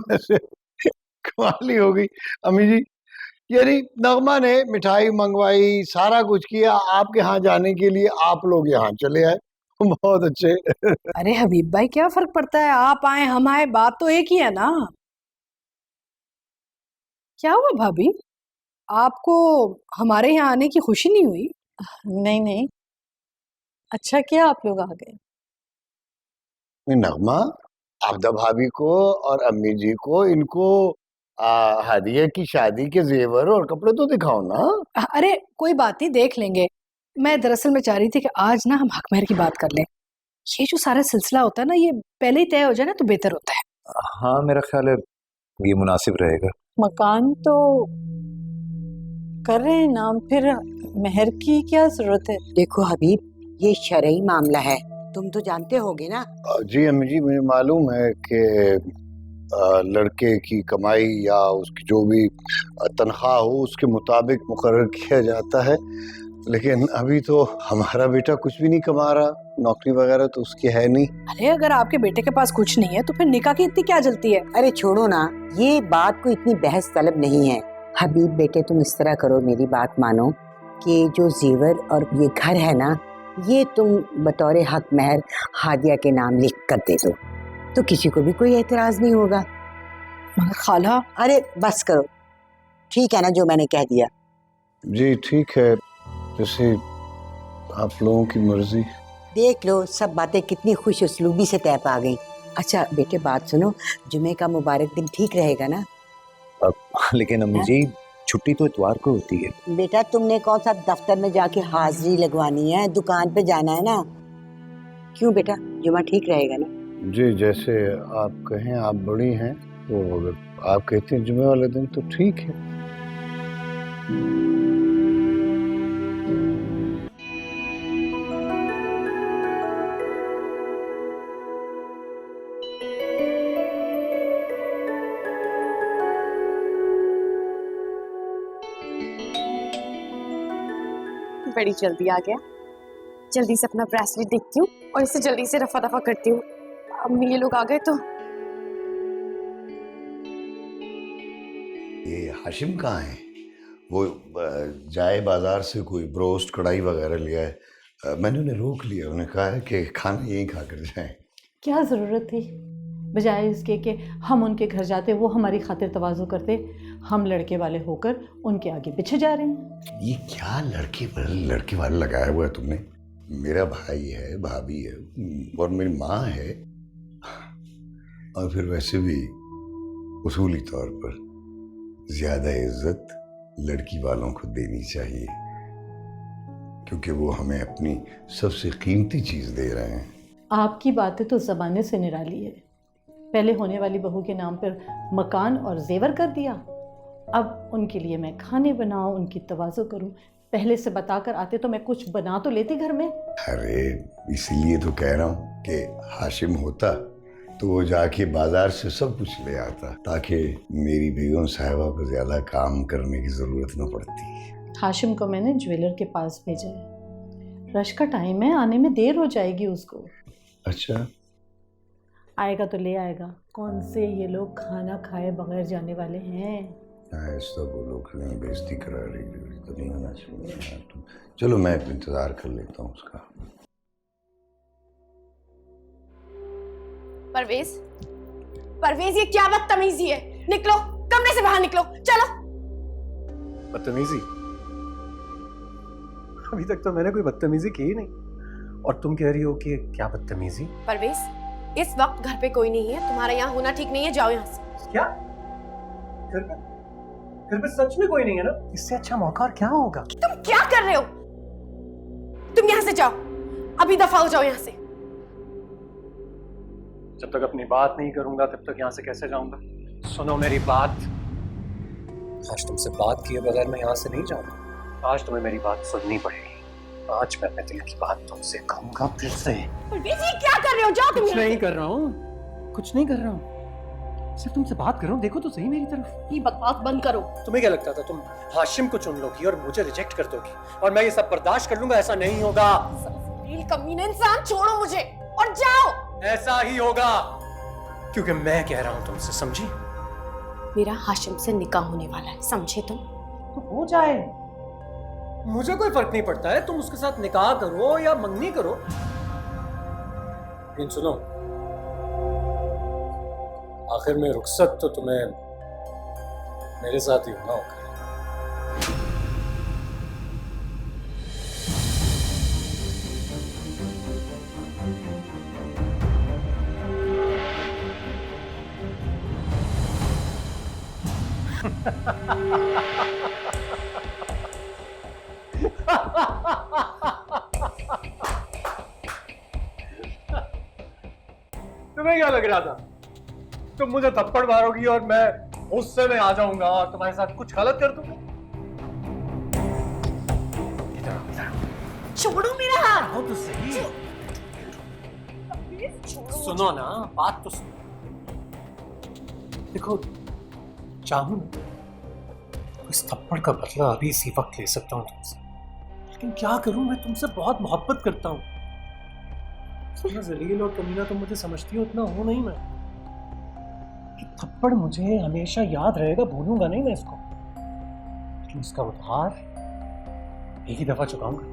वैसे कमाल ही हो गई अम्मी जी। यानी नगमा ने मिठाई मंगवाई, सारा कुछ किया आपके यहाँ जाने के लिए, आप लोग यहाँ चले आए। बहुत अच्छे। अरे हबीब भाई क्या फर्क पड़ता है, आप आए हम आए, बात तो एक ही है ना। क्या हुआ भाभी, आपको हमारे यहाँ आने की खुशी नहीं हुई? नहीं नहीं, अच्छा किया आप लोग आ गए। नगमा, आबदा भाभी को और अम्मी जी को इनको हादिया की शादी के जेवर और कपड़े तो दिखाओ ना। अरे कोई बात नहीं, देख लेंगे। मैं दरअसल में चाह रही थी कि आज ना हम हक महर की बात कर लें। ये जो सारा सिलसिला होता है ना, ये पहले ही तय हो जाए ना तो बेहतर होता है। हाँ मेरा ख्याल है ये मुनासिब रहेगा। मकान तो कर रहे हैं नाम, फिर मेहर की क्या जरूरत है? देखो हबीब, ये शरई मामला है, तुम तो जानते होगे ना। जी अम्मी जी, मुझे मालूम है कि लड़के की कमाई या उसकी जो भी तनख्वाह हो उसके मुताबिक मुकर्रर किया जाता है, लेकिन अभी तो हमारा बेटा कुछ भी नहीं कमा रहा, नौकरी वगैरह तो उसकी है नहीं। अरे अगर आपके बेटे के पास कुछ नहीं है तो फिर निकाह की इतनी क्या जल्दी है? अरे छोड़ो ना, ये बात को इतनी बहस तलब नहीं है। हबीब बेटे, तुम इस तरह करो, मेरी बात मानो कि जो जेवर और ये घर है ना, ये तुम बतौर हक महर हादिया के नाम लिख कर दे दो, तो किसी को भी कोई एतराज नहीं होगा। मगर खाला, अरे बस करो, ठीक है ना जो मैंने कह दिया। जी ठीक है, जैसे आप लोगों की मर्जी। देख लो, सब बातें कितनी खुश उसलूबी से तय पा गई। अच्छा बेटे बात सुनो, जुमे का मुबारक दिन ठीक रहेगा ना? लेकिन अम्मी जी छुट्टी तो इतवार को होती है। बेटा तुमने कौन सा दफ्तर में जाके हाजिरी लगवानी है, दुकान पे जाना है ना। क्यों बेटा, जुमा ठीक रहेगा ना? जी जैसे आप कहें, आप बड़ी हैं तो अगर आप कहते हैं जुमे वाले दिन तो ठीक है। बड़ी जल्दी आ गया। जल्दी से अपना ब्रेसलेट देखती हूँ और इसे जल्दी से रफा दफा करती हूँ। अम्मी ये लोग आ गए तो। ये हाशिम कहाँ है? वो जाए बाजार से कोई ब्रोस्ट कढ़ाई वगैरह लिया है, मैंने उन्हें रोक लिया, उन्हें कहा है कि खाना यहीं खा कर जाए। क्या ज़रूरत थी, बजाय इसके कि हम उनके घर जाते वो हमारी खातिर तवाज़ु करते, हम लड़के वाले होकर उनके आगे पीछे जा रहे हैं। ये क्या लड़के वाले लगाया हुआ है तुमने? मेरा भाई है, भाभी है और मेरी माँ है, और फिर वैसे भी उसूली तौर पर ज्यादा इज्जत लड़की वालों को देनी चाहिए, क्योंकि वो हमें अपनी सबसे कीमती चीज दे रहे हैं। आपकी बातें तो ज़माने से निराली है। पहले होने वाली बहू के नाम पर मकान और जेवर कर दिया, अब उनके लिए मैं खाने बनाऊं, उनकी तवाज़ो करूं। पहले से बताकर आते तो मैं कुछ बना तो लेती घर में। अरे इसीलिए तो कह रहा हूँ कि हाशिम होता तो वो जाके बाजार से सब कुछ ले आता, ताकि मेरी बेगम साहिबा को ज्यादा काम करने की जरूरत न पड़ती। हाशिम को मैंने ज्वेलर के पास भेजा है, रश का टाइम है, आने में देर हो जाएगी उसको। अच्छा, आएगा तो ले आएगा, कौन से ये लोग खाना खाए बगैर जाने वाले हैं। ऐसा बोलो कि नहीं, बेइज्जती करा रही तो नहीं होना चाहिए। चलो मैं इंतजार कर लेता हूँ उसका। परवेज, परवेज ये क्या बदतमीजी है? निकलो, कमरे से बाहर निकलो, चलो। बदतमीजी? अभी तक तो मैंने कोई बदतमीजी की ही नहीं, और तुम कह रही हो कि क्या बदतमीजी? परवेज, इस वक्त घर पे कोई नहीं है, तुम्हारा यहाँ होना ठीक नहीं है, जाओ यहाँ से। क्या? घर पे सच में कोई नहीं है ना? इससे अच्छा मौका और क्या होगा? तुम क्या कर रहे हो? तुम यहाँ से जाओ, अभी दफा हो जाओ यहाँ से। जब तक अपनी बात नहीं करूंगा तब तक यहाँ से कैसे जाऊंगा? सुनो मेरी बात, आज तुमसे बात किए बगैर मैं यहाँ से नहीं जाऊंगा। आज तुम्हें मेरी बात सुननी पड़ेगी। आज मैं अपने दिल की बात तुमसे कहूंगा फिर से। ये क्या कर रहे हो? जाओ तुम। कुछ नहीं कर रहा हूँ, कुछ नहीं कर रहा हूँ, सिर्फ तुमसे बात कर रहा हूँ। देखो तो सही मेरी तरफ। ये बकवास बंद करो। तुम्हें क्या लगता था तुम हाशिम को चुन लोगी और मुझे रिजेक्ट कर दोगी और मैं ये सब बर्दाश्त कर लूंगा? ऐसा नहीं होगा। कमीने इंसान, छोड़ो मुझे और जाओ। ऐसा ही होगा, क्योंकि मैं कह रहा हूं तुमसे, समझी? मेरा हाशिम से निकाह होने वाला है, समझे तुम? तो हो जाए, मुझे कोई फर्क नहीं पड़ता है, तुम उसके साथ निकाह करो या मंगनी करो। लेकिन सुनो, आखिर में रुखसत तो तुम्हें मेरे साथ ही होना होगा। तुम्हें क्या लग रहा था तुम मुझे थप्पड़ मारोगी और मैं गुस्से में आ जाऊंगा और तुम्हारे साथ कुछ गलत कर दूंगा? छोड़ो मेरा हाथ। आओ तो सही। सुनो ना, बात तो सुनो। देखो, चाहूं तो इस थप्पड़ का बदला अभी इसी वक्त ले सकता हूं तुमसे, लेकिन क्या करूं, मैं तुमसे बहुत मोहब्बत करता हूं। इतना जलील और कमीना तुम मुझे समझती हो, उतना हूं नहीं मैं। ये थप्पड़ मुझे हमेशा याद रहेगा, भूलूंगा नहीं मैं इसको, लेकिन इसका उधार एक ही दफा चुकाऊंगा,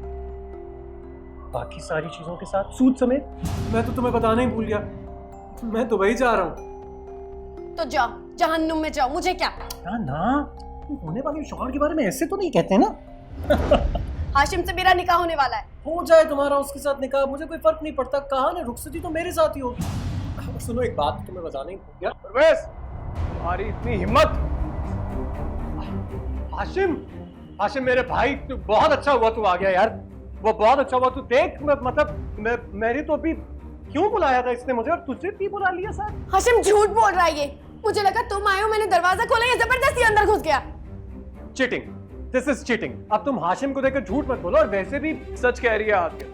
बाकी सारी चीजों के साथ सूद समेत। मैं तो तुम्हें बताना ही भूल गया, मैं दुबई जा रहा हूं। तो जाओ, जहन्नुम में जाओ, मुझे क्या। ना, होने वाले शौहर के बारे में ऐसे तो नहीं कहते ना। हाशिम से मेरा निकाह होने वाला है। हो जाए तुम्हारा उसके साथ निकाह, मुझे कोई फर्क नहीं पड़ता। कहा ना, रुखसती तो मेरे साथ ही होगी। सुनो, एक बात तुम्हें बताना ही भूल गया। परवेज, तुम्हारी इतनी हिम्मत। हाशिम मेरे भाई, तू बहुत अच्छा हुआ तू आ गया यार, वो बहुत अच्छा हुआ। तू देख, मतलब मेरी तो अभी क्यों बुलाया था इसने मुझे और तुझे भी बुला लिया सर। हाशिम झूठ बोल रहा है ये, मुझे लगा तुम आए हो, मैंने दरवाजा खोला, ये जबरदस्ती अंदर घुस गया। Cheating, this is cheating. अब तुम हाशिम को देखकर झूठ मत बोलो, और वैसे भी सच कह रही है आके।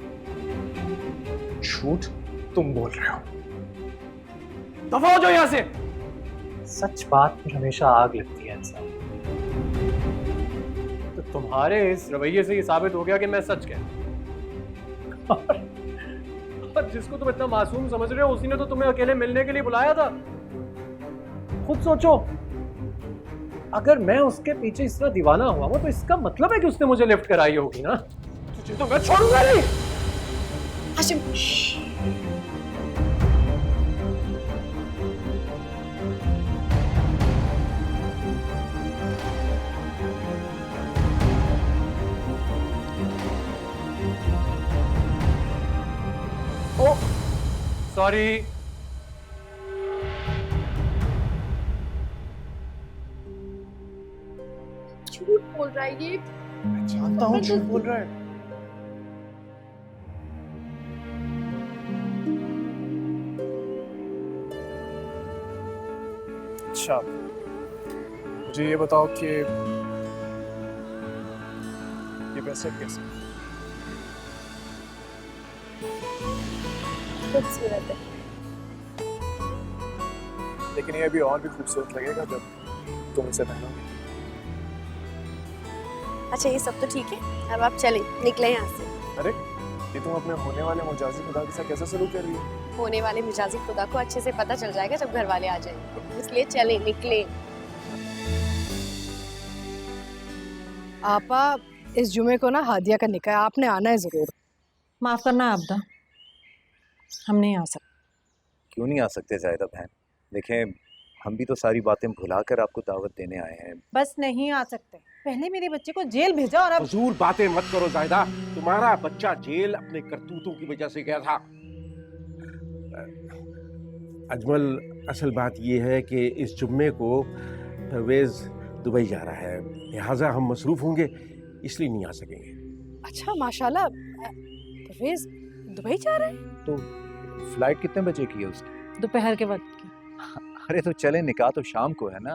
झूठ तुम बोल रहे हो, दफा हो जाओ यहां से। सच बात पर हमेशा आग लगती है इंसान। तो तुम्हारे इस रवैये से ये साबित हो गया कि मैं सच कह रहा हूं। और जिसको तुम इतना मासूम समझ रहे हो, उसी ने तो तुम्हें अकेले मिलने के लिए बुलाया था। खुद सोचो, अगर मैं उसके पीछे इस तरह दीवाना हुआ हूं, तो इसका मतलब है कि उसने मुझे लिफ्ट कराई होगी ना। तुझे तो मैं छोड़ूंगा नहीं। हाशिम, ओ सॉरी। झूठ बोल रहा है ये। मैं जानता हूँ झूठ बोल रहा है। अच्छा, मुझे ये बताओ कि ये पैसे कैसे? खूबसूरत है। लेकिन ये अभी और भी खूबसूरत लगेगा जब तुम इसे पहनोगे। अच्छा, ये सब तो ठीक है, अब आप चलें, निकले यहाँ से। अरे, ये तुम अपने होने वाले मुजाजी खुदा के साथ कैसे सलूक कर रही हो? होने वाले मिजाजी खुदा को अच्छे से पता चल जाएगा जब घर वाले आ जाएंगे, इसलिए चले, निकले। आपा, इस जुमे को ना हादिया का निकाह है, आपने आना है जरूर। माफ़ करना आपदा, हम नहीं आ सकते। क्यों नहीं आ सकते जायदा बहन? देखें, हम भी तो सारी बातें भुलाकर आपको दावत देने आए हैं। बस नहीं आ सकते, पहले मेरे बच्चे को जेल भेजा और अब फजूल बातें मत करो जायदा। तुम्हारा बच्चा जेल अपने करतूतों की वजह से गया था। अजमल, असल बात यह है कि इस जुम्मे को परवेज दुबई जा रहा है, लिहाजा हम मसरूफ होंगे, इसलिए नहीं आ सकेंगे। अच्छा, माशाल्लाह, परवेज दुबई जा रहा है? तो फ्लाइट कितने बजे की है उसकी? दोपहर के वक्त की। अरे तो चले, निकाह तो शाम को है ना,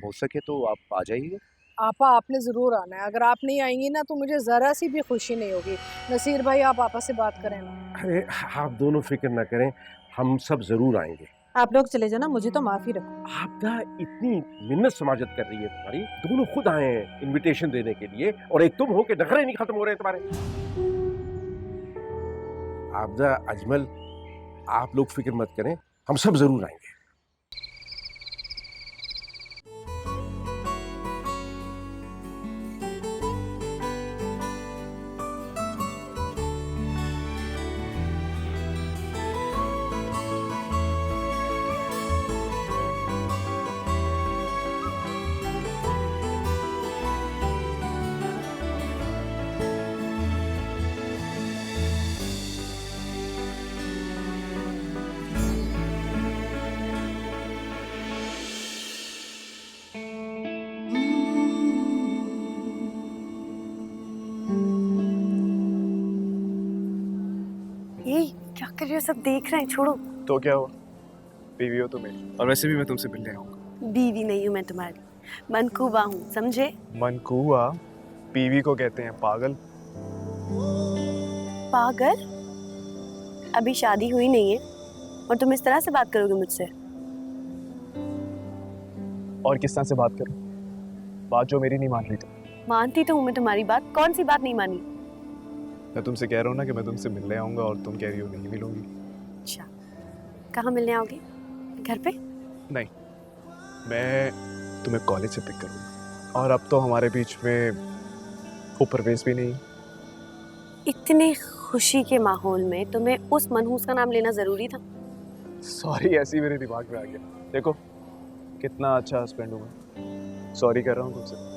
हो सके तो आप आ जाइए। आपा, आपने ज़रूर आना है, अगर आप नहीं आएंगी ना तो मुझे ज़रा सी भी खुशी नहीं होगी। नसीर भाई, आप आपा से बात करें ना। अरे आप दोनों फिक्र न करें, हम सब जरूर आएंगे। आप लोग चले जाना, मुझे तो माफ़ी रखो। आपदा इतनी मिन्नत समाजत कर रही है तुम्हारी, दोनों खुद आए हैं इनविटेशन देने के लिए, और एक तुम हो के नखरे नहीं खत्म हो रहे हैं तुम्हारे। आपदा, अजमल, आप लोग फिक्र मत करें, हम सब जरूर आएंगे। रहे हो, सब देख रहे हैं, छोड़ो। तो क्या हुआ, बीवी हो तुम मेरी, और वैसे भी मैं तुमसे मिलने आऊंगा। बीवी नहीं हूँ मैं तुम्हारी, मनकूबा हूँ, समझे? मनकूबा बीवी को कहते हैं, पागल। पागल? अभी शादी हुई नहीं है और तुम इस तरह से बात करोगे मुझसे? और किस तरह से बात करूं, बात जो मेरी नहीं मान रही तुम। मानती तो हूँ मैं तुम्हारी बात, कौन सी बात नहीं मानी? मैं तुमसे कह रहा हूँ ना कि मैं तुमसे मिलने आऊंगा और तुम कह रही हो नहीं मिलूंगी। अच्छा, कहाँ मिलने आओगे? घर पे? नहीं, मैं तुम्हें कॉलेज से पिक करूंगा, और अब तो हमारे बीच में वो परवेज भी नहीं। इतने खुशी के माहौल में तुम्हें उस मनहूस का नाम लेना जरूरी था? सॉरी, ऐसे ही मेरे दिमाग में आ गया। देखो कितना अच्छा हस्बैंड हूँ मैं, सॉरी कर रहा हूँ तुमसे।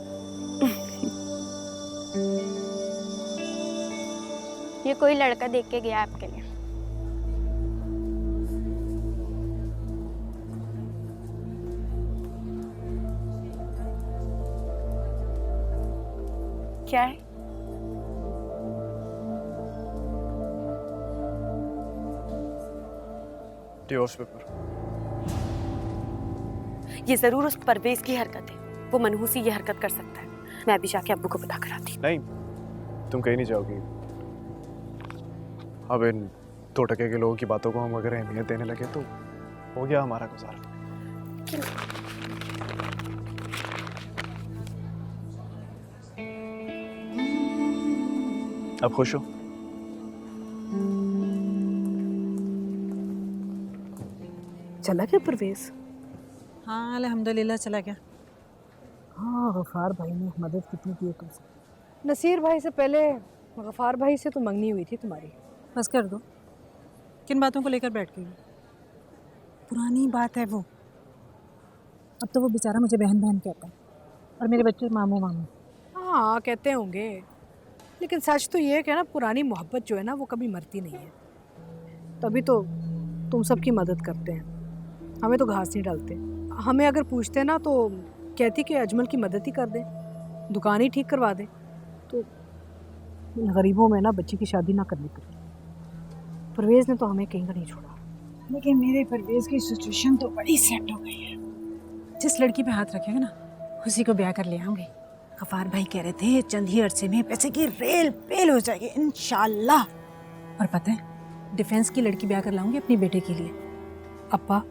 ये कोई लड़का देख के गया आपके लिए। क्या है? Divorce paper. ये जरूर उस परवेज की हरकत है, वो मनहूसी ये हरकत कर सकता है। मैं अभी जाके अब्बू को पता कराती। नहीं, तुम कहीं नहीं जाओगी। अब इन 2% के लोगों की बातों को हम अगर अहमियत देने लगे तो हो गया हमारा गुजारा। अब खुश हो? चला क्या परवेज? हाँ अल्हम्दुलिल्लाह चला गया। हाँ, गफार भाई ने मदद कितनी की है तुमसे। नसीर भाई से पहले गफार भाई से तो मंगनी हुई थी तुम्हारी। बस कर दो, किन बातों को लेकर बैठ गई? पुरानी बात है वो। अब तो वो बेचारा मुझे बहन बहन कहता है और मेरे बच्चे मामू मामू। हाँ, कहते होंगे, लेकिन सच तो ये है कि ना पुरानी मोहब्बत जो है ना वो कभी मरती नहीं है। तभी तो तुम सबकी मदद करते हैं, हमें तो घास नहीं डालते। हमें अगर पूछते ना तो कहती कि अजमल की मदद ही कर दे, दुकान ही ठीक करवा दे, तो गरीबों में ना बच्ची की शादी ना करनी पड़ी। परवेज़ ने तो हमें कहीं का नहीं छोड़ा। लेकिन मेरे परवेज़ की सिचुएशन तो बड़ी सेट हो गई है। जिस लड़की पे हाथ रखेगा ना उसी को ब्याह कर ले आऊंगी। गफार भाई कह रहे थे चंद ही अरसे में पैसे की रेल पेल हो जाएगी इंशाल्लाह। और पता है डिफेंस की लड़की ब्याह कर लाऊंगी अपनी बेटे के लिए। अप्पा,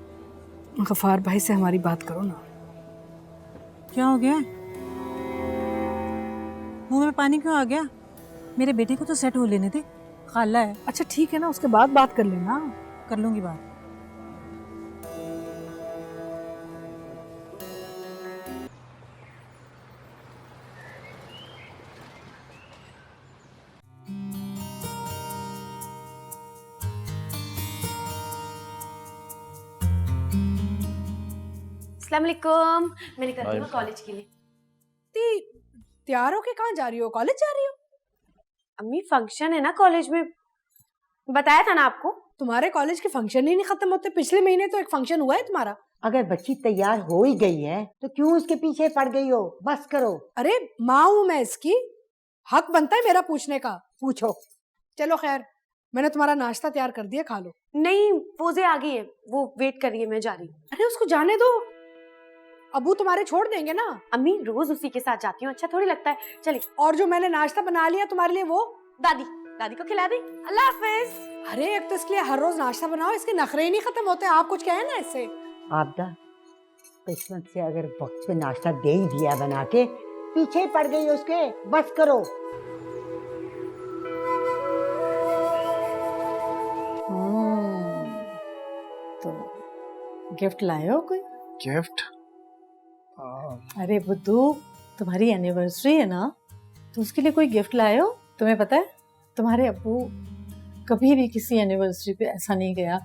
गफार भाई से हमारी बात करो ना। क्या हो गया? मुंह में पानी क्यों आ गया? मेरे बेटे को तो सेट हो लेने दे, खाला है। अच्छा ठीक है ना, उसके बाद बात कर लेना। कर लूंगी बात। अस्सलाम वालेकुम। मैंने कर दिया कॉलेज के लिए। तैयार होके कहाँ जा रही हो? कॉलेज जा रही हो? अम्मी फंक्शन है ना कॉलेज में, बताया था ना आपको। तुम्हारे कॉलेज के फंक्शन ही नहीं खत्म होते। पिछले महीने तो एक फंक्शन हुआ है तुम्हारा। अगर बच्ची तैयार हो ही गई है तो क्यों उसके पीछे पड़ गई हो? बस करो। अरे माँ हूं मैं इसकी, हक बनता है मेरा पूछने का। पूछो। चलो खैर, मैंने तुम्हारा नाश्ता तैयार कर दिया, खा लो। नहीं, पोजे आ गई है, वो वेट कर रही है, मैं जा रही हूँ। अरे उसको जाने दो, अबू तुम्हारे छोड़ देंगे ना। अम्मी रोज उसी के साथ जाती हूँ, अच्छा थोड़ी लगता है। चलिए। और जो मैंने नाश्ता बना लिया तुम्हारे लिए, वो दादी को खिला दी। अल्लाह हाफिज। अरे एक तो इसके लिए हर रोज नाश्ता बनाओ, इसके नखरे ही नहीं खत्म होते। आप कुछ कहें ना इससे। आपदा, किस्मत से अगर वक्त पे नाश्ता दे ही दिया बना के, पीछे ही पड़ गई उसके। बस करो। तो गिफ्ट लाए हो कोई? गिफ्ट? अरे बुद्धू, तुम्हारी एनिवर्सरी है ना, तो उसके लिए कोई गिफ्ट लाए हो? तुम्हें पता है तुम्हारे अब्बू कभी भी किसी एनिवर्सरी पे ऐसा नहीं गया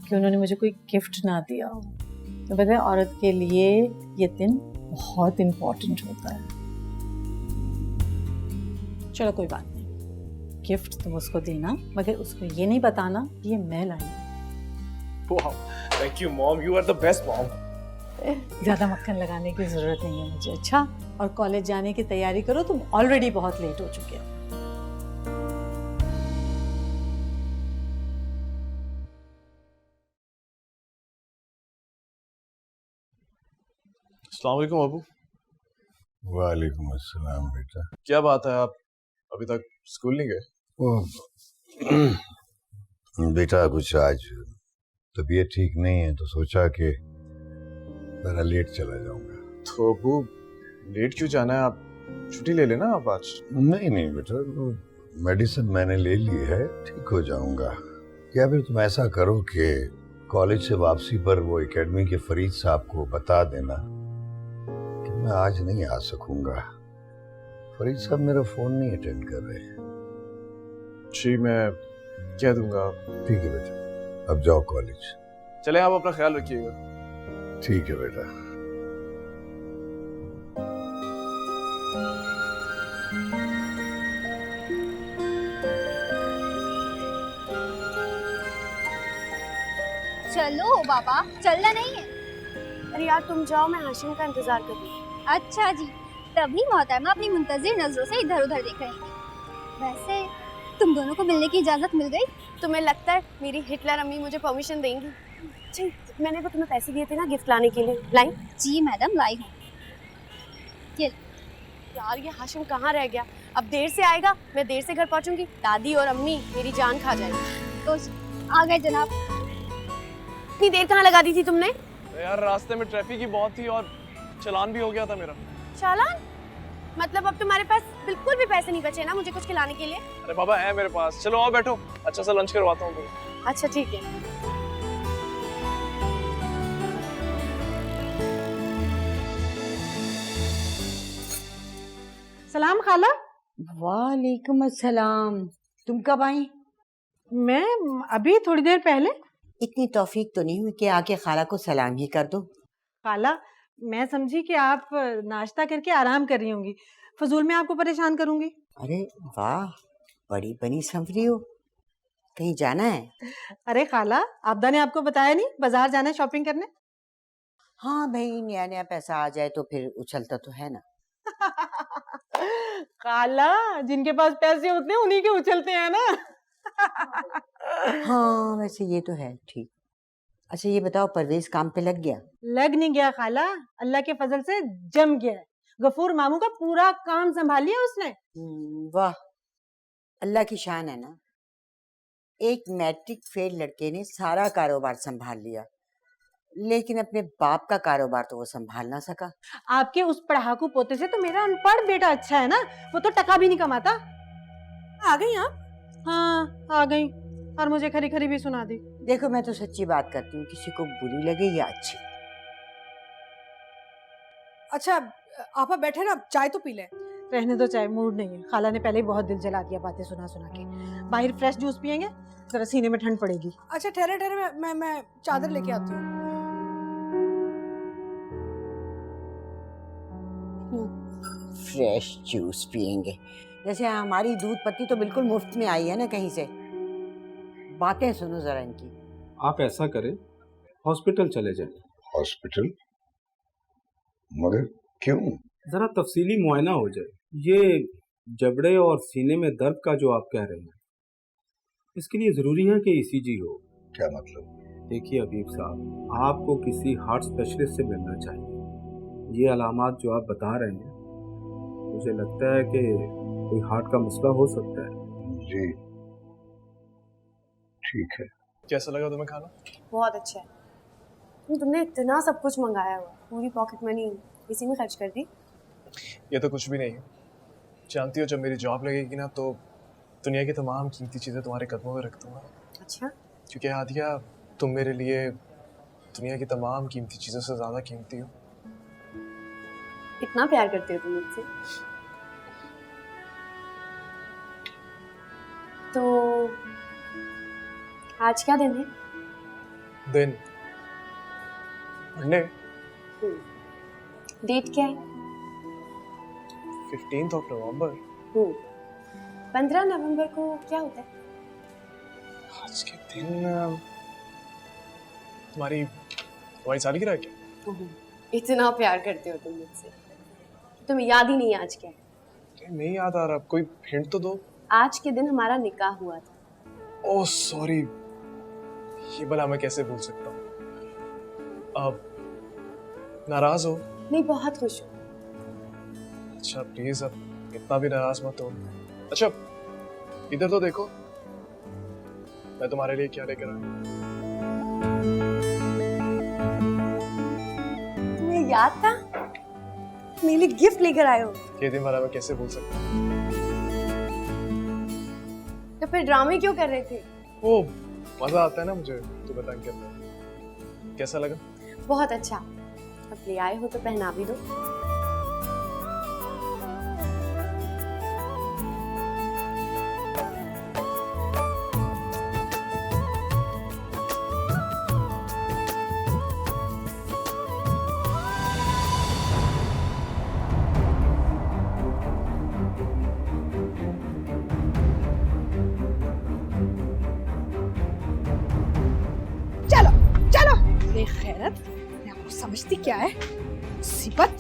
कि उन्होंने मुझे कोई गिफ्ट ना दिया हो। तो पता है औरत के लिए ये दिन बहुत इम्पोर्टेंट होता है। चलो कोई बात नहीं, गिफ्ट तुम उसको देना, मगर उसको ये नहीं बताना कि ये मैं लाई हूँ। Wow, thank you mom, you are the best mom. ज़्यादा मक्खन लगाने की ज़रूरत नहीं है मुझे। अच्छा, और कॉलेज जाने की तैयारी करो, तुम ऑलरेडी बहुत लेट हो चुके हो। अस्सलाम वालेकुम बाबू। वालेकुम अस्सलाम बेटा। क्या बात है, आप अभी तक स्कूल नहीं गए? बेटा कुछ आज तबीयत ठीक नहीं है तो सोचा कि जरा लेट चला जाऊंगा। तो अबू लेट क्यों जाना है, आप छुट्टी ले लेना आप आज। नहीं नहीं बेटा, मेडिसिन मैंने ले ली है, ठीक हो जाऊंगा। या फिर तुम ऐसा करो कि कॉलेज से वापसी पर वो एकेडमी के फरीद साहब को बता देना कि मैं आज नहीं आ सकूंगा। फरीद साहब मेरा फोन नहीं अटेंड कर रहे। जी मैं कह दूंगा। ठीक है बेटा, अब जाओ कॉलेज। चले, आप अपना ख्याल रखिएगा। ठीक है बेटा। चलो बाबा, चलना नहीं है। अरे यार तुम जाओ, मैं हाशिम का इंतजार कर रही हूँ। अच्छा जी, तभी मोहतरमा अपनी मुंतजिर नजरों से इधर उधर देख रही थी। वैसे तुम दोनों को मिलने की इजाजत मिल गई? तुम्हें लगता है मेरी हिटलर अम्मी मुझे परमिशन देंगी? जी, मैंने तो तुम्हें पैसे दिए थे ना गिफ्ट लाने के लिए, लाई? जी मैडम, लाई हूँ। ये यार ये हाशिम कहाँ रह गया? अब देर से आएगा, मैं देर से घर पहुँचूंगी, दादी और अम्मी मेरी जान खा जाएंगी। तो आ गए जनाब। इतनी देर कहाँ लगा दी थी तुमने? यार रास्ते में ट्रैफिक ही बहुत थी और चालान भी हो गया था मेरा। चालान? मतलब अब तुम्हारे पास बिल्कुल भी पैसे नहीं बचे ना मुझे कुछ खिलाने के लिए? अरे बाबा है मेरे पास, चलो आओ बैठो, अच्छा सा लंच करवाता हूँ तुम्हें। अच्छा ठीक है। सलाम खाला। वालेकुम अस्सलाम। तुम कब आई? मैं अभी थोड़ी देर पहले। इतनी तौफीक तो नहीं हुई कि आके खाला को सलाम ही कर दो। खाला, मैं समझी कि आप नाश्ता करके आराम कर रही होंगी, फजूल में आपको परेशान करूंगी। अरे वाह, बड़ी बनी संवरी हो, कहीं जाना है? अरे खाला, आपदा ने आपको बताया नहीं बाजार जाना है शॉपिंग करने? हाँ भाई, नया नया पैसा आ जाए तो फिर उछलता तो है ना। खाला, जिनके पास पैसे होते हैं उन्हीं के उछलते हैं ना। हाँ वैसे ये तो है ठीक। अच्छा ये बताओ, परवेज काम पे लग गया? लग नहीं गया खाला, अल्लाह के फजल से जम गया है। गफूर मामू का पूरा काम संभाल लिया उसने। वाह, अल्लाह की शान है ना। एक मैट्रिक फेल लड़के ने सारा कारोबार संभाल लिया, लेकिन अपने बाप का कारोबार तो वो संभाल ना सका। आपके उस पढ़ाकू पोते से तो मेरा अनपढ़ बेटा अच्छा है ना, वो तो टका भी नहीं कमाता। आ गई आप? हाँ आ गई, और मुझे खरी खरी भी सुना दी। देखो मैं तो सच्ची बात करती हूँ, किसी को बुरी लगे या अच्छी। अच्छा आपा बैठे ना, चाय तो पी ले। रहने दो, चाय मूड नहीं है। खाला ने पहले ही बहुत दिल जला दिया बातें सुना सुना के। बाहर फ्रेश जूस पियेंगे, जरा सीने में ठंड पड़ेगी। अच्छा ठहरे ठहरे, मैं चादर लेके आती हूँ। फ्रेश जूस पियेंगे? जैसे हमारी दूध पत्ती तो बिल्कुल मुफ्त में आई है ना कहीं से। बातें सुनो जरा इनकी। आप ऐसा करें, हॉस्पिटल चले जाएं। हॉस्पिटल? मगर क्यों? जरा तफसीली मुआयना हो जाए। ये जबड़े और सीने में दर्द का जो आप कह रहे हैं, इसके लिए जरूरी है कि ईसीजी हो। क्या मतलब? देखिए हबीब साहब, आपको किसी हार्ट स्पेशलिस्ट से मिलना चाहिए। ये अलामात जो आप बता रहे हैं, मुझे लगता है कि कोई हार्ट का मसला हो सकता है। जी ठीक है। कैसा लगा तुम्हें खाना? बहुत अच्छा है। तुमने इतना सब कुछ मंगाया हुआ, पूरी पॉकेट मनी इसी में खर्च कर दी। ये तो कुछ भी नहीं है। जानती हो, जब मेरी जॉब लगेगी ना तो दुनिया की तमाम कीमती चीज़ें तुम्हारे कदमों में रख दूंगा। अच्छा? क्योंकि आदिया, तुम मेरे लिए दुनिया की तमाम कीमती चीज़ों से ज़्यादा कीमती हो। इतना प्यार करते हो तुम मुझसे? तो आज क्या दिन है? दिन मंडे। डेट क्या है? 15 नवंबर। 15 नवंबर को क्या होता है? आज के दिन तुम्हारी सालगिरह है क्या? इतना प्यार करते हो तुम मुझसे, तुम्हें याद ही नहीं आज क्या है? नहीं याद आ रहा, कोई हिंट तो दो। आज के दिन हमारा निकाह हुआ था। ओह सॉरी, ये भला मैं कैसे भूल सकता हूँ। अब नाराज हो नहीं, बहुत खुश हूँ। अच्छा प्लीज अब इतना भी नाराज मत हो। अच्छा इधर तो देखो, मैं तुम्हारे लिए क्या लेकर आया। तुम्हें याद था? मेरे लिए गिफ्ट लेकर आए हो। ये दिन भरा मैं कैसे भूल सकता हूँ। तो फिर ड्रामे क्यों कर रहे थे? ओ मजा आता है ना मुझे तुम्हें तंग करने में। कैसा लगा? बहुत अच्छा। अब ले आए हो तो पहना भी दो। चलो चलो, ये खैरत मैं आपको समझती क्या है? मुसीबत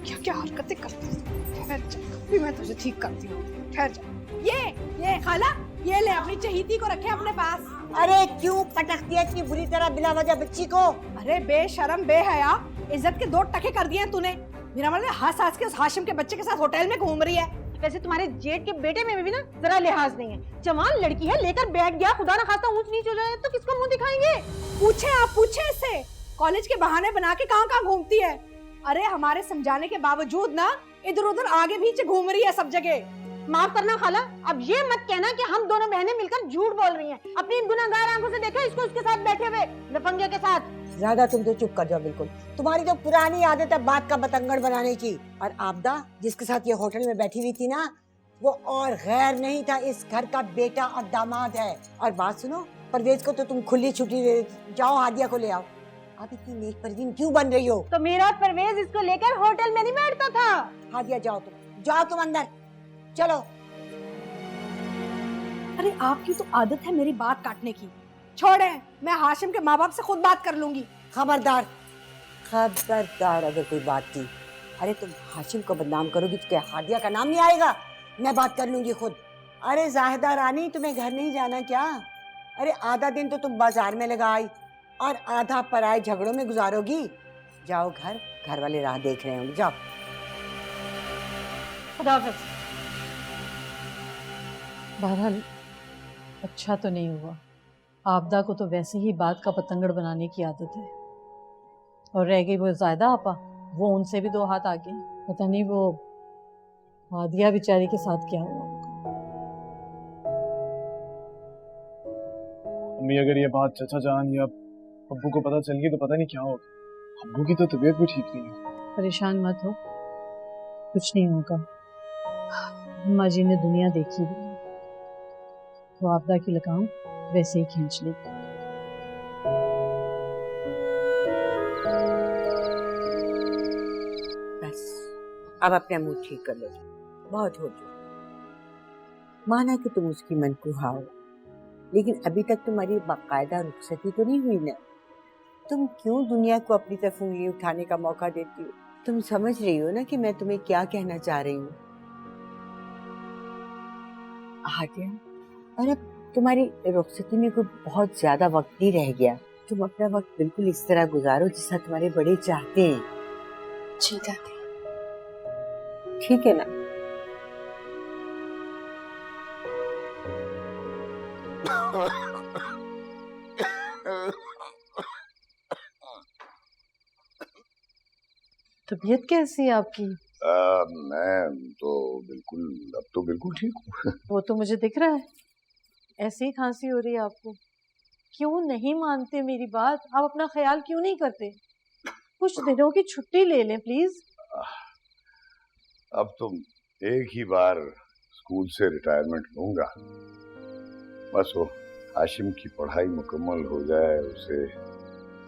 क्या क्या हरकतें करती है। ठहर जा, भी मैं तुझे ठीक करती हूँ। ठहर जा। ये खाला, ये ले अपनी चहीती को रखे अपने पास। अरे क्यों पटक दिया इतनी बुरी तरह बिला वजह बच्ची को? अरे बेशरम बेहया, इज्जत के 2 टके कर दिए हैं तूने। मेरा मतलब हंस हंस के उस हाशिम के बच्चे के साथ होटल में घूम रही है। वैसे तुम्हारे जेठ के बेटे में भी ना जरा लिहाज नहीं है। जवान लड़की है, लेकर बैठ गया, खुदा ना खास्ता ऊंच नीच हो जाए तो किसको मुंह दिखाएंगे? पूछे इससे, कॉलेज के बहाने बना के कहाँ कहाँ घूमती है। अरे हमारे समझाने के बावजूद ना इधर उधर आगे पीछे घूम रही है सब जगह। माफ करना खाला, अब ये मत कहना कि हम दोनों बहनें मिलकर झूठ बोल रही हैं। अपनी गुनाहगार आंखों से देखा इसको उसके साथ बैठे हुए लफंगे के साथ। ज्यादा तुम तो चुप कर जाओ बिल्कुल। तुम्हारी जो पुरानी आदत है बात का बतंगड़ बनाने की। और आपदा जिसके साथ ये होटल में बैठी हुई थी ना, वो और गैर नहीं था, इस घर का बेटा और दामाद है। और बात सुनो, परवेज को तो तुम खुली छुट्टी दे, जाओ हादिया को ले आओ। आप इतनी नेक परवीन क्यों बन रही हो? तो मेरा परवेज इसको लेकर होटल में नहीं बैठता था। हादिया जाओ तुम अंदर चलो। अरे आपकी तो आदत है मेरी बात काटने की। छोड़े, मैं हाशिम के माँ बाप से खुद बात कर लूंगी। खबरदार अगर कोई बात की। अरे तुम हाशिम को बदनाम करोगी तो क्या हादिया का नाम नहीं आएगा? मैं बात कर लूंगी खुद। अरे जाहिदा रानी, तुम्हें घर नहीं जाना क्या? अरे आधा दिन तो तुम बाजार में लगाई और आधा पराए झगड़ों में गुजारोगी। जाओ घर वाले राह देख रहे होंगे, जाओ। खुदाफिज। बहरहाल अच्छा तो नहीं हुआ। आपदा को तो वैसे ही बात का पतंगड़ बनाने की आदत है। और रह गई वो ज़ायदा आपा, वो उनसे भी 2 हाथ आगे। पता नहीं वो हादिया बेचारी के साथ क्या हुआ। अम्मी अगर ये बात चचा जान या अब्बू को पता चल गई तो पता नहीं क्या होगा। अब्बू की तो तबीयत भी ठीक नहीं है। परेशान मत हो, कुछ नहीं होगा। अम्मा जी ने दुनिया देखी हुई है, तो आपदा की लगाम वैसे ही खींच लेगी। बस अब अपना मुंह ठीक कर लो, बहुत हो चुका। माना कि तुम उसकी मनकूहा हो, लेकिन अभी तक तुम्हारी बाकायदा रुखसती तो नहीं हुई ना। तुम क्यों दुनिया को अपनी तरफ उंगली उठाने का मौका देती हो? तुम समझ रही हो ना कि मैं तुम्हें क्या कहना चाह रही हूँ? हादिया, और अब तुम्हारी रुखसती में कोई बहुत ज्यादा वक्त नहीं रह गया। तुम अपना वक्त बिल्कुल इस तरह गुजारो जैसा तुम्हारे बड़े चाहते हैं। ठीक है ना? तबीयत कैसी है आपकी? मैं तो अब तो बिल्कुल ठीक हूँ। वो तो मुझे दिख रहा है, ऐसी ही खांसी हो रही है आपको। क्यों नहीं मानते मेरी बात? आप अपना ख्याल क्यों नहीं करते? कुछ दिनों की छुट्टी ले लें प्लीज। अब तो एक ही बार स्कूल से रिटायरमेंट लूंगा। बस वो हाशिम की पढ़ाई मुकम्मल हो जाए, उसे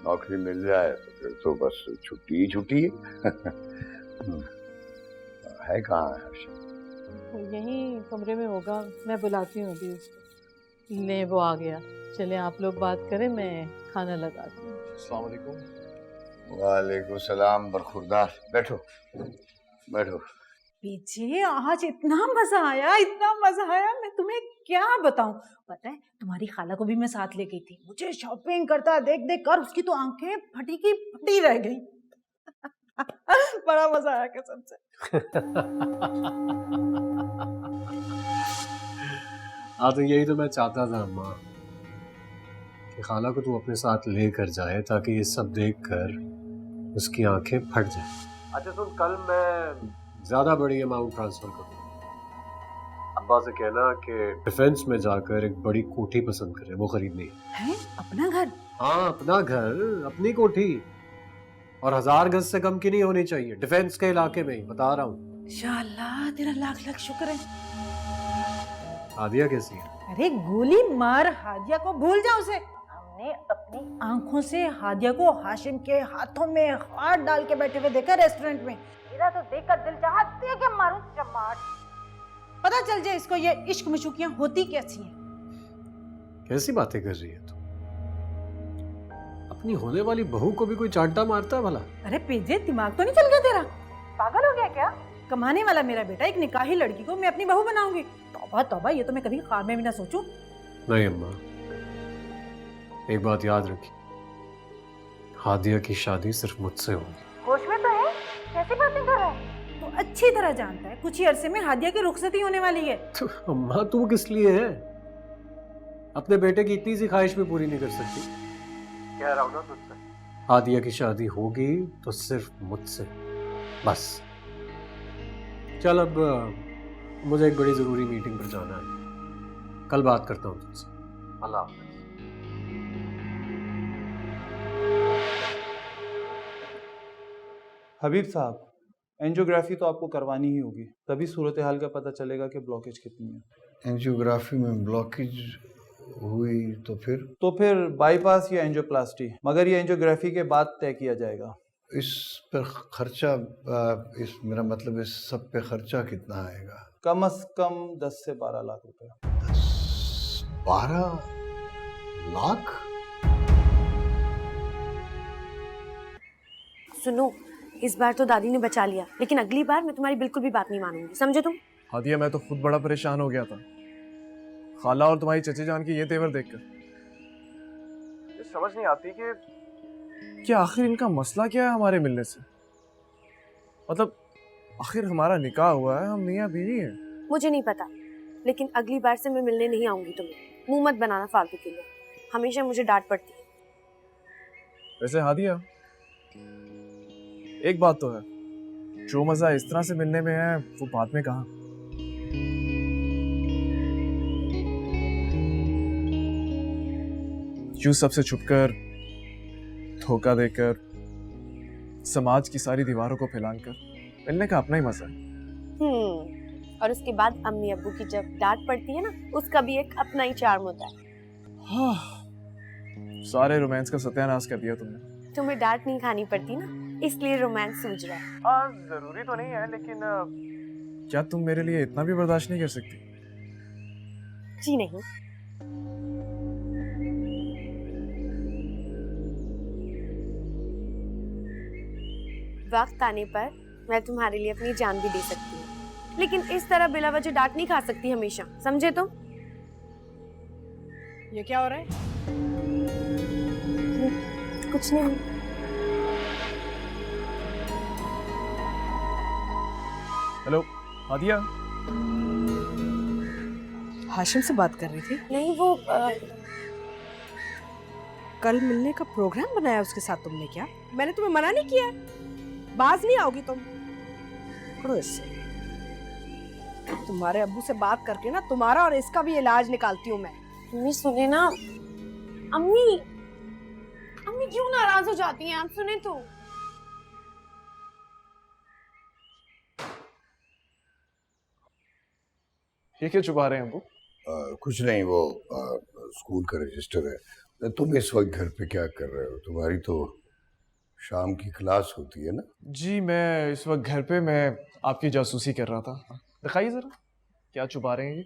नौकरी मिल जाए तो फिर तो बस छुट्टी ही छुट्टी है। कहाँ है हाशिम? यही कमरे में होगा, मैं बुलाती हूँ अभी उसको। ले वो आ गया। चले आप लोग बात करें, मैं खाना लगाती हूँ। अस्सलाम वालेकुम। वालेकुम सलाम। बरखुरदार, बैठो बैठो। पीछे आज इतना मजा आया, मैं तुम्हें क्या बताऊं। पता है, तुम्हारी खाला को भी मैं साथ ले गई थी। मुझे शॉपिंग करता देख देख कर उसकी तो आंखें फटी की फटी रह गई। बड़ा मजा आया कसम से। हाँ तो यही तो मैं चाहता था अम्मा, कि खाला को तू अपने साथ लेकर जाए ताकि ये सब देखकर उसकी आंखें फट जाए। अच्छा सुन, कल मैं ज्यादा बड़ी अमाउंट ट्रांसफर करूँगा। अब्बा से कहना कि डिफेंस में जाकर एक बड़ी कोठी पसंद करे, वो खरीदनी है। अपना घर? हाँ अपना घर, अपनी कोठी, और 1000 गज से कम की नहीं होनी चाहिए, डिफेंस के इलाके में ही, बता रहा हूँ। इंशाअल्लाह, तेरा लाख लाख शुक्र है। हादिया कैसी है? अरे गोली मार हादिया को, भूल जा उसे। हमने अपनी आंखों से हादिया को हाशिम के हाथों में हाथ डाल के बैठे हुए देखा रेस्टोरेंट में। मेरा तो देखकर दिल चाहती है कि मारूं चमाट। पता चल जाए इसको ये इश्क मशूकियां होती कैसी हैं। कैसी बातें कर रही है तू? अपनी होने वाली बहू को भी कोई चांटा मारता है भला? अरे पेजे, दिमाग तो नहीं चल गया तेरा? पागल हो गया क्या? कमाने वाला मेरा बेटा एक निकाही लड़की को मैं अपनी बहू बनाऊंगी? तौबा तौबा, ये तो मैं कभी ख्वाब में भी ना सोचूं। नहीं अम्मा, एक बात याद रखी, हादिया की शादी सिर्फ मुझसे होगी। होश में तो है? कैसी बातें कर रहा है? तो अच्छी तरह जानता है कुछ ही अरसे में हादिया की रुखसती होने वाली है। तो अम्मा तू किस लिए है? अपने बेटे की इतनी सी ख्वाहिश भी पूरी नहीं कर सकती? कह रहा हूं ना तुझसे, हादिया की शादी होगी तो सिर्फ मुझसे, बस। चल अब मुझे एक बड़ी जरूरी मीटिंग पर जाना है, कल बात करता हूँ तुझसे। अल्लाह हाफ़िज़। हबीब साहब, एंजियोग्राफी तो आपको करवानी ही होगी, तभी सूरत हाल का पता चलेगा कि ब्लॉकेज कितनी है। एंजियोग्राफी में ब्लॉकेज हुई तो फिर बाईपास या एंजियोप्लास्टी, मगर ये एंजियोग्राफी के बाद तय किया जाएगा। इस पर खर्चा, मेरा मतलब इस सब पे खर्चा कितना आएगा? कम से कम 10 से 12 लाख रुपए। 12 लाख? सुनो, इस बार तो दादी ने बचा लिया, लेकिन अगली बार मैं तुम्हारी बिल्कुल भी बात नहीं मानूंगी, समझे तुम? हादिया, मैं तो खुद बड़ा परेशान हो गया था खाला और तुम्हारी चची जान की ये तेवर देखकर। ये समझ नहीं आती कि आखिर इनका मसला क्या है हमारे मिलने से। मतलब आखिर हमारा निकाह हुआ है, हम मियां बीवी हैं। मुझे नहीं पता, लेकिन अगली बार से मैं मिलने नहीं आऊंगी तुम्हें। मुंह मत बनाना फालतू के लिए, हमेशा मुझे डांट पड़ती है। वैसे हादिया, एक बात तो है, जो मजा इस तरह से मिलने में है वो बाद में कहाँ। यूं सबसे छुपकर, धोखा देकर, समाज की सारी दीवारों को फैलाकर मिलने का अपना ही मजा है। और उसके बाद अम्मी अब्बू की जब डांट पड़ती है ना, उसका भी एक अपना ही चार्म होता है। हाँ, सारे रोमांस का सत्यानाश कर दिया तुमने। तुम्हें डांट नहीं खानी पड़ती ना, इसलिए रोमांस सूझ रहा है। हाँ, जरूरी तो नहीं है, लेकिन क्या तुम मेरे लिए इतना भी बर्दाश्त नहीं कर सकती? जी नहीं। वक्त आने पर मैं तुम्हारे लिए अपनी जान भी दे सकती हूँ, लेकिन इस तरह बिला वजह डांट नहीं खा सकती हमेशा, समझे तुम? ये क्या हो रहा है? कुछ नहीं। हेलो हादिया। हाशिम से बात कर रही थी? नहीं, वो कल मिलने का प्रोग्राम बनाया उसके साथ तुमने क्या? मैंने तुम्हें मना नहीं किया, बाज नहीं आओगी तुम। पकड़ो इससे। तुम्हारे अब्बू से बात करके ना तुम्हारा और इसका भी इलाज निकालती हूँ मैं। अम्मी सुने ना, अम्मी अम्मी क्यों नाराज हो जाती हैं? आप सुने तो। ये क्या छुपा रहे हैं अब्बू? कुछ नहीं, वो स्कूल का रजिस्टर है। तुम इस वक्त घर पे क्या कर रहे हो? तुम्हारी तो शाम की क्लास होती है ना? जी, मैं इस वक्त घर पे, मैं आपकी जासूसी कर रहा था। दिखाइए जरा, क्या छुपा रहे हैं ये?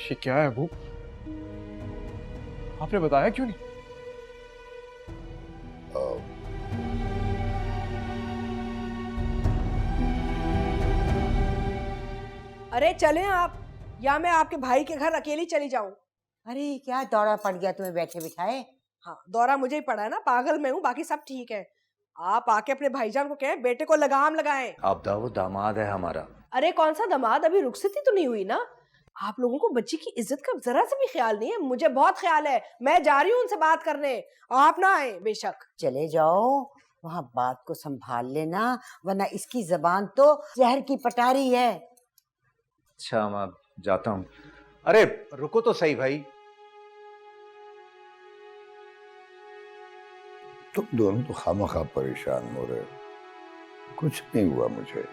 ये क्या है अबू? आपने बताया क्यों नहीं? अरे चलें आप, या मैं आपके भाई के घर अकेली चली जाऊं? अरे क्या दौरा पड़ गया तुम्हें बैठे बिठाए? हाँ, दौरा मुझे ही पड़ा है ना, पागल मैं हूँ, बाकी सब ठीक है। आप आके अपने भाईजान को कहें बेटे को लगाम लगाएं। आपदा वो दामाद है हमारा। अरे कौन सा दामाद, अभी रुखसती तो नहीं हुई ना। आप लोगों को बच्ची की इज्जत का जरा सा भी ख्याल नहीं है। मुझे बहुत ख्याल है, मैं जा रही हूँ उनसे बात करने, आप ना आए बेशक। चले जाओ, वहाँ बात को संभाल लेना, वरना इसकी जबान तो जहर की पटारी है। अच्छा मैं जाता हूँ। अरे रुको तो सही भाई। तुम दोनों तो खामखा परेशान हो रहे हो, कुछ नहीं हुआ मुझे।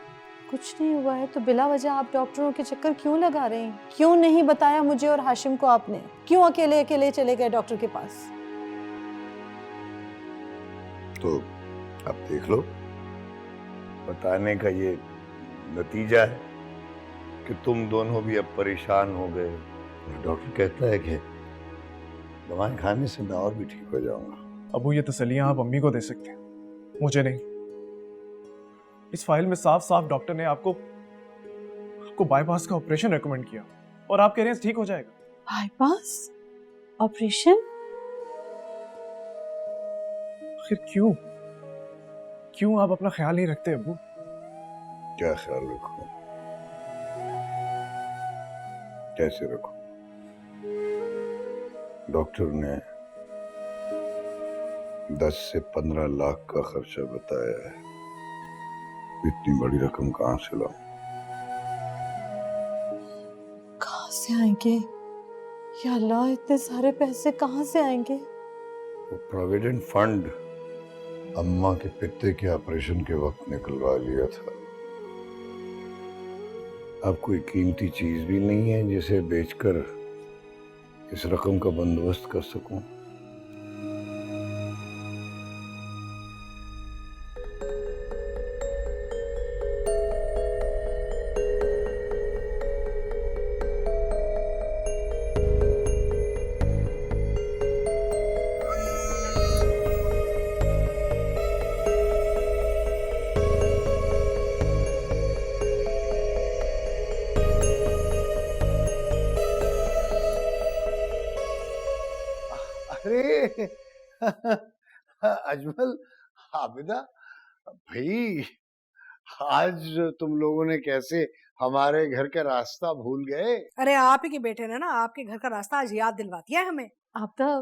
कुछ नहीं हुआ है तो बिला वजह आप डॉक्टरों के चक्कर क्यों लगा रहे हैं? क्यों नहीं बताया मुझे और हाशिम को आपने? क्यों अकेले अकेले चले गए डॉक्टर के पास? तो अब देख लो, बताने का ये नतीजा है कि तुम दोनों भी अब परेशान हो गए। डॉक्टर कहता है कि दवाएं खाने से मैं और भी ठीक हो जाऊंगा। अबू ये तसल्लियां आप अम्मी को दे सकते हैं, मुझे नहीं। इस फाइल में साफ साफ डॉक्टर ने आपको बाईपास का ऑपरेशन रेकमेंड किया और आप कह रहे हैं ठीक हो जाएगा। Bypass operation? आखिर क्यों आप अपना ख्याल नहीं रखते अबू? क्या ख्याल रखूं, कैसे रखूं? डॉक्टर ने 10 से 15 लाख का खर्चा बताया है। इतनी बड़ी रकम कहां से लाऊं? कहां से आएंगे या अल्लाह, इतने सारे पैसे कहां से आएंगे? वो प्रोविडेंट फंड अम्मा के पित्ते के ऑपरेशन के वक्त निकलवा लिया था। अब कोई कीमती चीज भी नहीं है जिसे बेचकर इस रकम का बंदोबस्त कर सकूं। अरे अजमल, आबिदा भाई, आज तुम लोगों ने कैसे हमारे घर का रास्ता भूल गए? अरे आप ही के बेटे ने ना आपके घर का रास्ता आज याद दिलवा दिया है हमें। आपदा,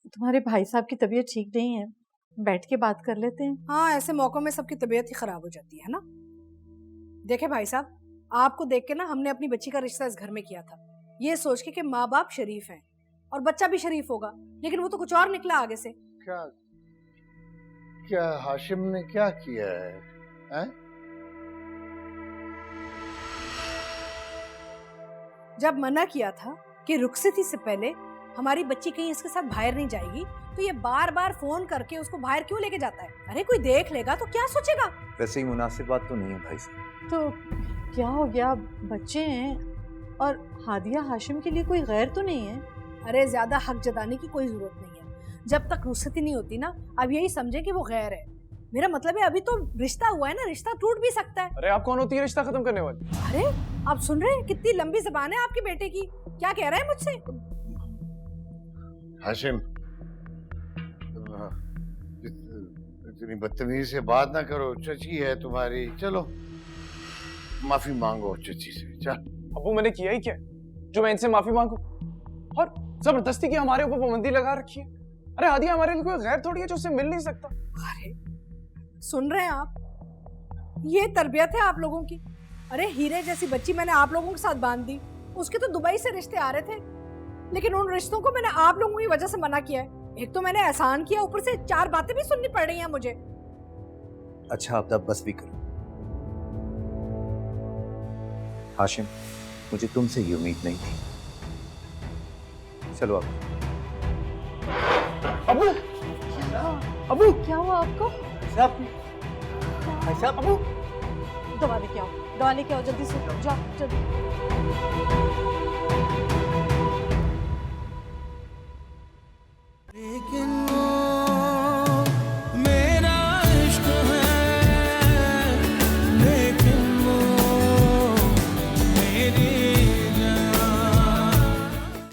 तुम्हारे भाई साहब की तबीयत ठीक नहीं है, बैठ के बात कर लेते हैं। हाँ, ऐसे मौकों में सबकी तबीयत ही खराब हो जाती है ना। देखे भाई साहब, आपको देख के ना हमने अपनी बच्ची का रिश्ता इस घर में किया था, ये सोच के कि माँ बाप शरीफ हैं और बच्चा भी शरीफ होगा, लेकिन वो तो कुछ और निकला आगे से। क्या हाशिम ने क्या किया है? जब मना किया था कि रुखसती से पहले हमारी बच्ची कहीं इसके साथ बाहर नहीं जाएगी, तो ये बार बार फोन करके उसको बाहर क्यों लेके जाता है? अरे कोई देख लेगा तो क्या सोचेगा? वैसे ही मुनासिब बात तो नहीं है भाई साहब। तो क्या हो गया, बच्चे हैं और हादिया हाशिम के लिए कोई गैर तो नहीं है? अरे ज्यादा हक जताने की कोई जरूरत नहीं है। जब तक रुखसती नहीं होती ना, अब यही समझे कि वो गैर है। मेरा मतलब है अभी तो रिश्ता हुआ है ना, रिश्ता टूट भी सकता है। अरे आप कौन होती है रिश्ता खत्म करने वाली? अरे आप सुन रहे हैं कितनी लंबी जबान है आपके बेटे की, क्या कह रहे हैं मुझसे? हाशिम, इतनी बदतमीजी से बात ना करो, चची है तुम्हारी। चलो माफी मांगो चची से। चल। अबू मैंने किया ही क्या जो मैं इनसे माफी मांगू? और जबरदस्ती की हमारे ऊपर पाबंदी लगा रखी है। अरे हादिया हमारे लिए कोई गैर थोड़ी है जो उससे मिल नहीं सकता। अरे सुन रहे हैं आप, ये तरबियत है आप लोगों की? अरे हीरे जैसी बच्ची मैंने आप लोगों के साथ बांध दी, उसके तो दुबई से रिश्ते आ रहे थे, लेकिन उन रिश्तों को मैंने आप लोगों की वजह से मना किया है। एक तो मैंने एहसान किया, ऊपर से 4 बातें भी सुननी पड़ रही हैं मुझे। अच्छा आप तब बस भी करो। हाशिम, मुझे तुमसे ये उम्मीद नहीं थी। चलो अब। अबू क्या हुआ आपको? साहब अबू, दवा लेके आओ, दवा लेके आओ जल्दी से, जाओ जल्दी। मेरी